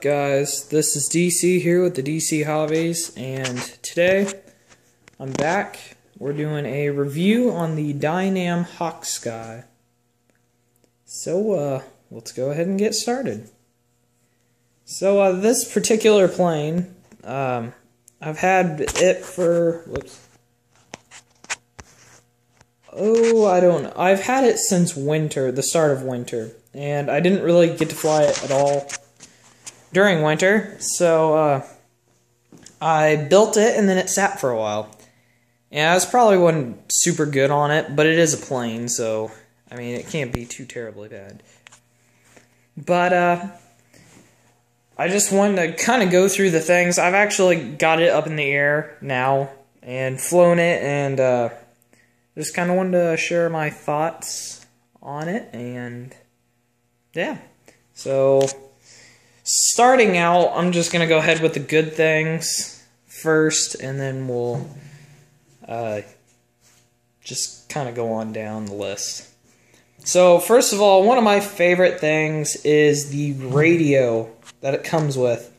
guys? This is DC here with the DC Hobbies, and today I'm back. We're doing a review on the Dynam Hawksky. So let's go ahead and get started. So this particular plane, I've had it for I've had it since winter, the start of winter, and I didn't really get to fly it at all during winter, so I built it and then it sat for a while. Yeah, I probably wasn't super good on it, but it is a plane, so I mean it can't be too terribly bad. But I just wanted to kind of go through the things. I've actually got it up in the air now and flown it, and just kind of wanted to share my thoughts on it, and yeah. So starting out, I'm just going to go ahead with the good things first, and then we'll just kind of go on down the list. So first of all, one of my favorite things is the radio that it comes with.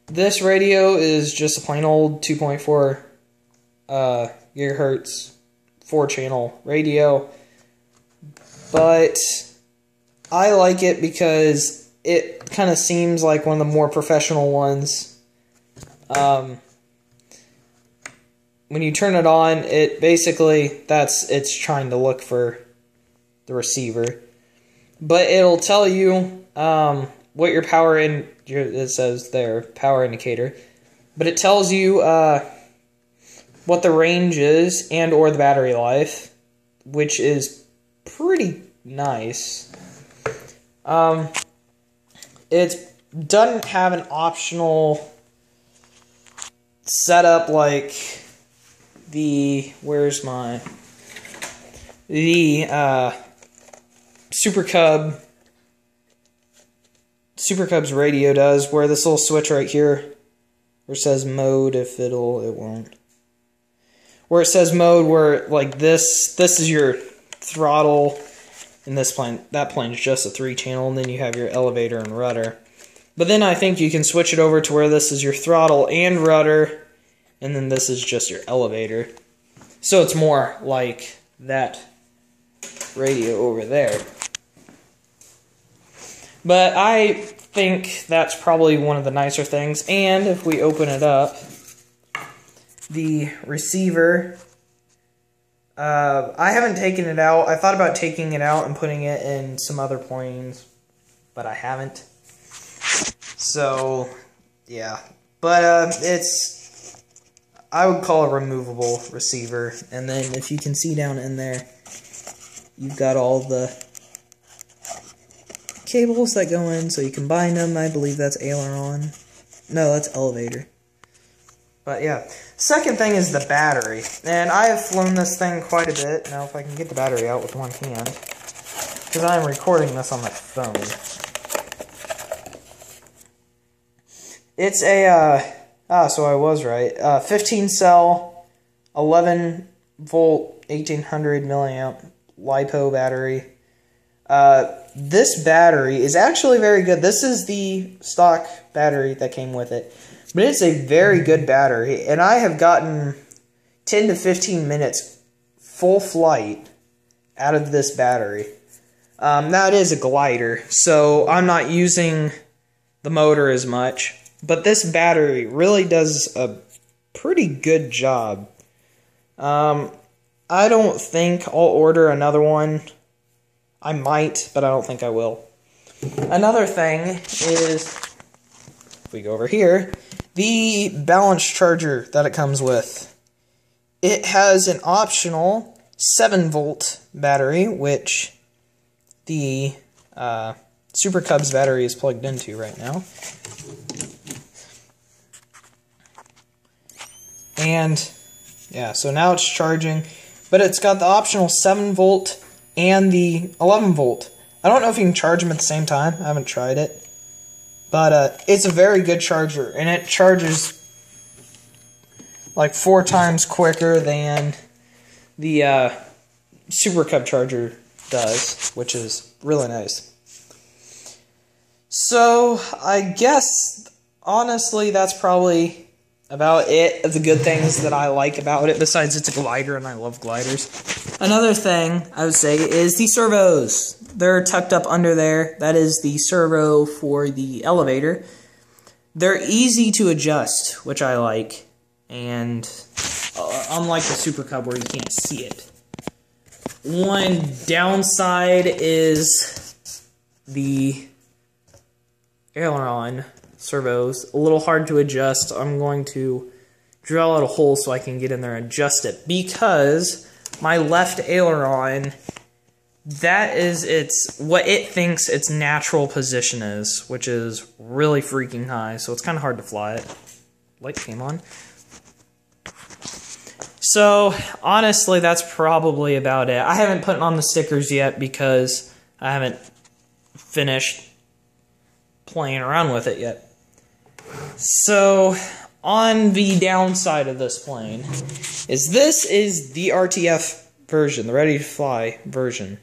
This radio is just a plain old 2.4 gigahertz 4-channel radio, but I like it because it kind of seems like one of the more professional ones. When you turn it on, it basically, it's trying to look for the receiver, but it'll tell you what your power it says there, power indicator, but it tells you what the range is and or the battery life, which is pretty nice. It doesn't have an optional setup like the Super Cub's radio does, where this little switch right here where it says mode, it won't. Where it says mode, where like this is your throttle in this plane. That plane's just a 3-channel, and then you have your elevator and rudder. But then I think you can switch it over to where this is your throttle and rudder, and then this is just your elevator. So it's more like that radio over there. But I think that's probably one of the nicer things. And if we open it up, the receiver, I haven't taken it out. I thought about taking it out and putting it in some other planes, but I haven't. So, yeah. But I would call it a removable receiver. And then if you can see down in there, you've got all the cables that go in, so you can bind them. I believe that's aileron. No, that's elevator. But yeah. Second thing is the battery. And I have flown this thing quite a bit. Now if I can get the battery out with one hand, because I am recording this on my phone. It's a, so I was right. 15 cell, 11 volt, 1800 milliamp LiPo battery. This battery is actually very good. This is the stock battery that came with it. But it's a very good battery, and I have gotten 10 to 15 minutes full flight out of this battery. Now it is a glider, so I'm not using the motor as much, but this battery really does a pretty good job. I don't think I'll order another one. I might, but I don't think I will. Another thing is, if we go over here, the balance charger that it comes with. It has an optional 7-volt battery, which the Super Cubs battery is plugged into right now. And, yeah, so now it's charging. But it's got the optional 7-volt and the 11-volt. I don't know if you can charge them at the same time. I haven't tried it. But it's a very good charger, and it charges like 4 times quicker than the Super Cub charger does, which is really nice. So, I guess, honestly, that's probably about it of the good things that I like about it, besides it's a glider and I love gliders. Another thing I would say is the servos. They're tucked up under there. That is the servo for the elevator. They're easy to adjust, which I like, and unlike the Super Cub where you can't see it. One downside is the aileron servos, a little hard to adjust. I'm going to drill out a hole so I can get in there and adjust it, because my left aileron, that is what it thinks its natural position is, which is really freaking high, so it's kind of hard to fly it. Light came on. So, honestly, that's probably about it. I haven't put on the stickers yet because I haven't finished playing around with it yet. So, on the downside of this plane, this is the RTF version, the Ready to Fly version.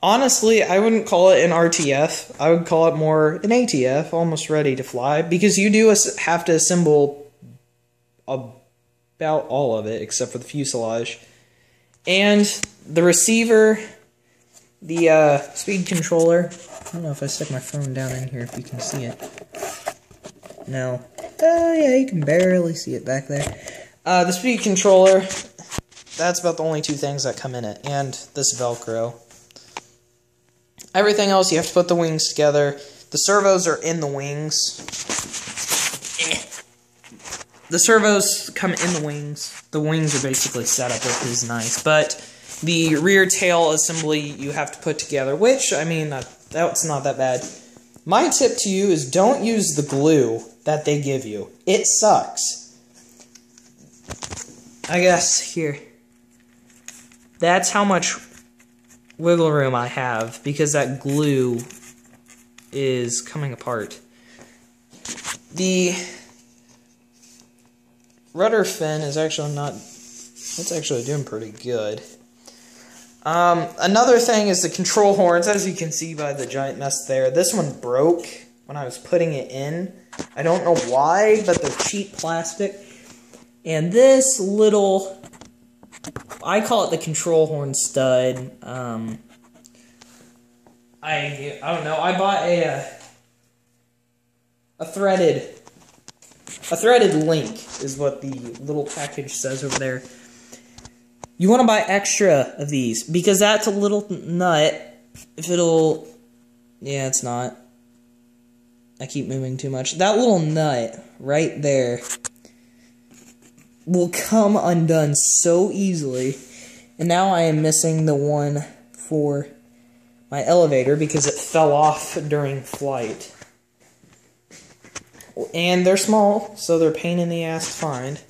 Honestly, I wouldn't call it an RTF. I would call it more an ATF, almost ready to fly, because you do have to assemble about all of it, except for the fuselage. And the receiver, the speed controller. I don't know if I stick my phone down in here if you can see it. No. Yeah, you can barely see it back there. The speed controller, that's about the only two things that come in it, and this Velcro. Everything else, you have to put the wings together. The servos are in the wings. The servos come in the wings. The wings are basically set up, which is nice. But the rear tail assembly you have to put together, which, I mean, that's not that bad. My tip to you is don't use the glue that they give you. It sucks. I guess, here. That's how much wiggle room I have, because that glue is coming apart. The rudder fin is actually not, it's actually doing pretty good. Another thing is the control horns, as you can see by the giant mess there. This one broke when I was putting it in. I don't know why, but they're cheap plastic. And this little, I call it the control horn stud. I don't know. I bought a threaded link is what the little package says over there. You want to buy extra of these, because that's a little nut. If it'll, yeah, it's not. I keep moving too much. That little nut right there will come undone so easily. And now I am missing the one for my elevator because it fell off during flight. And they're small, so they're a pain in the ass to find.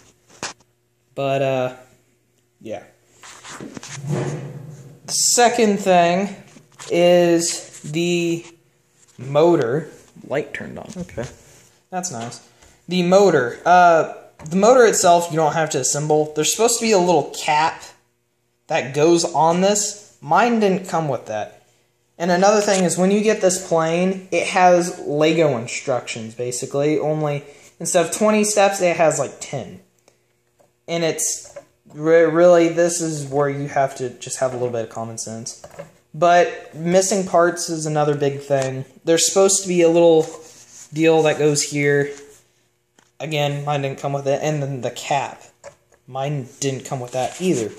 But, yeah. The second thing is the motor. Light turned on. Okay. That's nice. The motor. The motor itself, you don't have to assemble. There's supposed to be a little cap that goes on this. Mine didn't come with that. And another thing is, when you get this plane, it has Lego instructions, basically. Only, instead of 20 steps, it has like 10. And it's really, this is where you have to just have a little bit of common sense. But missing parts is another big thing. There's supposed to be a little deal that goes here. Again, mine didn't come with it. And then the cap. Mine didn't come with that either.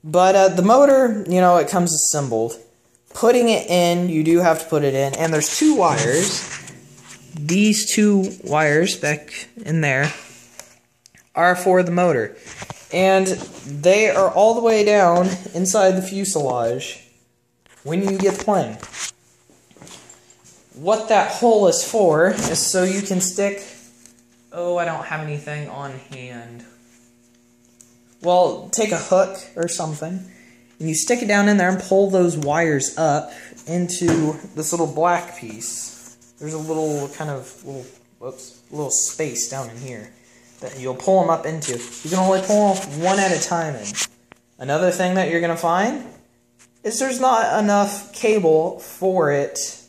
But the motor, you know, it comes assembled. Putting it in, you do have to put it in. And there's two wires. These two wires back in there are for the motor. And they are all the way down inside the fuselage when you get the plane. What that hole is for is so you can stick... Oh, I don't have anything on hand. Well, take a hook or something, and you stick it down in there and pull those wires up into this little black piece. There's a little kind of little space down in here that you'll pull them up into. You can only pull one at a time in. Another thing that you're going to find is there's not enough cable for it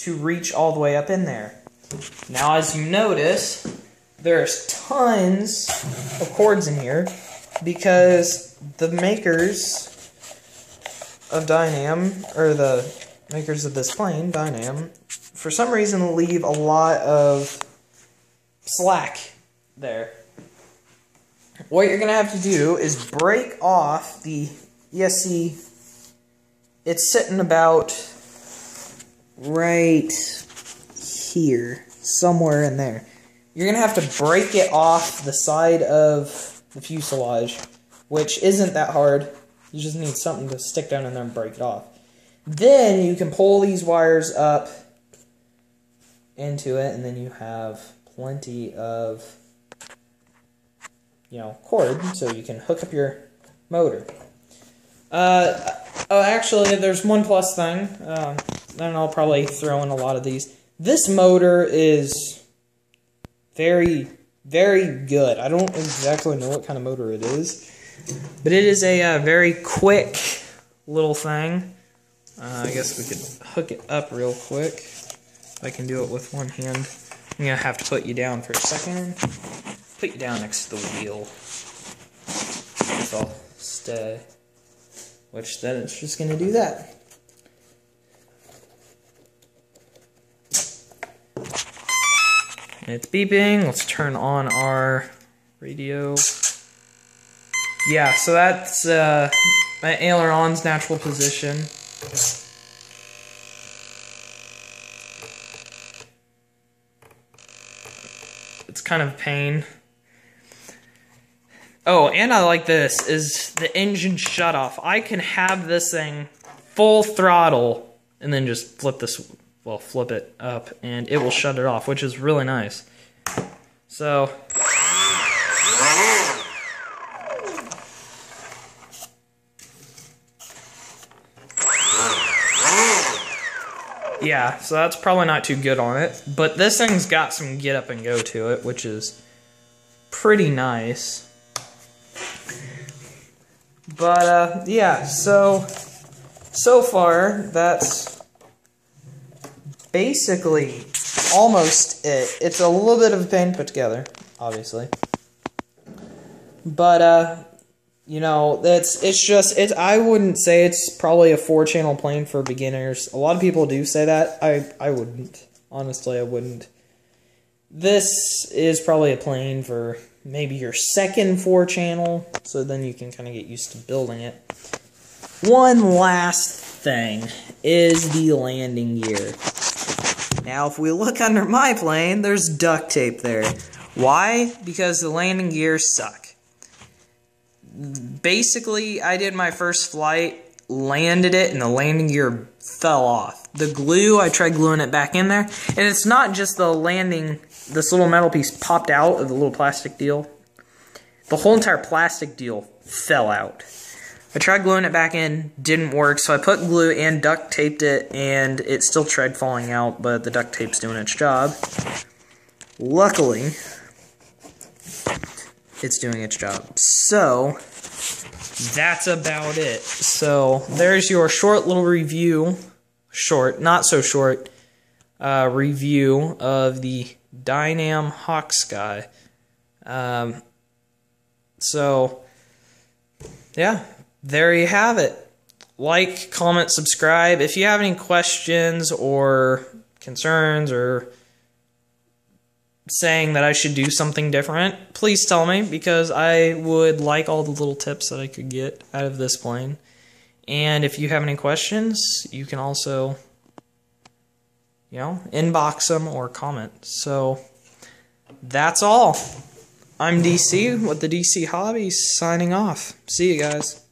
to reach all the way up in there. Now, as you notice, there's tons of cords in here because the makers of Dynam, or the makers of this plane, Dynam, for some reason leave a lot of slack there. What you're going to have to do is break off the ESC. It's sitting about right here, somewhere in there. You're going to have to break it off the side of the fuselage, which isn't that hard. You just need something to stick down in there and break it off. Then you can pull these wires up into it, and then you have plenty of, cord, so you can hook up your motor. Oh, actually, there's one plus thing. Then I'll probably throw in a lot of these. This motor is very, very good. I don't exactly know what kind of motor it is, but it is a very quick little thing. I guess we could hook it up real quick. If I can do it with one hand. I'm going to have to put you down for a second. Put you down next to the wheel. If I'll stay. Which then it's just going to do that. It's beeping. Let's turn on our radio. Yeah, so that's my aileron's natural position. It's kind of a pain. Oh, and I like this, is the engine shut off. I can have this thing full throttle and then just flip it up and it will shut it off, which is really nice. So, yeah, so that's probably not too good on it, but this thing's got some get up and go to it, which is pretty nice. But, yeah, so far, that's basically almost it. It's a little bit of a pain to put together, obviously. But, I wouldn't say it's probably a 4-channel plane for beginners. A lot of people do say that. I wouldn't. Honestly, I wouldn't. This is probably a plane for maybe your second 4-channel, so then you can kind of get used to building it. One last thing is the landing gear. Now, if we look under my plane, there's duct tape there. Why? Because the landing gears suck. Basically, I did my first flight, landed it, and the landing gear fell off. The glue, I tried gluing it back in there, and it's not just the landing, this little metal piece popped out of the little plastic deal. The whole entire plastic deal fell out. I tried gluing it back in, didn't work, so I put glue and duct taped it, and it still tried falling out, but the duct tape's doing its job. Luckily, it's doing its job. So, that's about it. So, there's your short little review, not so short, review of the Dynam Hawksky. So, yeah, there you have it. Like, comment, subscribe. If you have any questions or concerns or saying that I should do something different, please tell me, because I would like all the little tips that I could get out of this plane. And if you have any questions, you can also, inbox them or comment. So, that's all. I'm DC with the DC Hobbies, signing off. See you guys.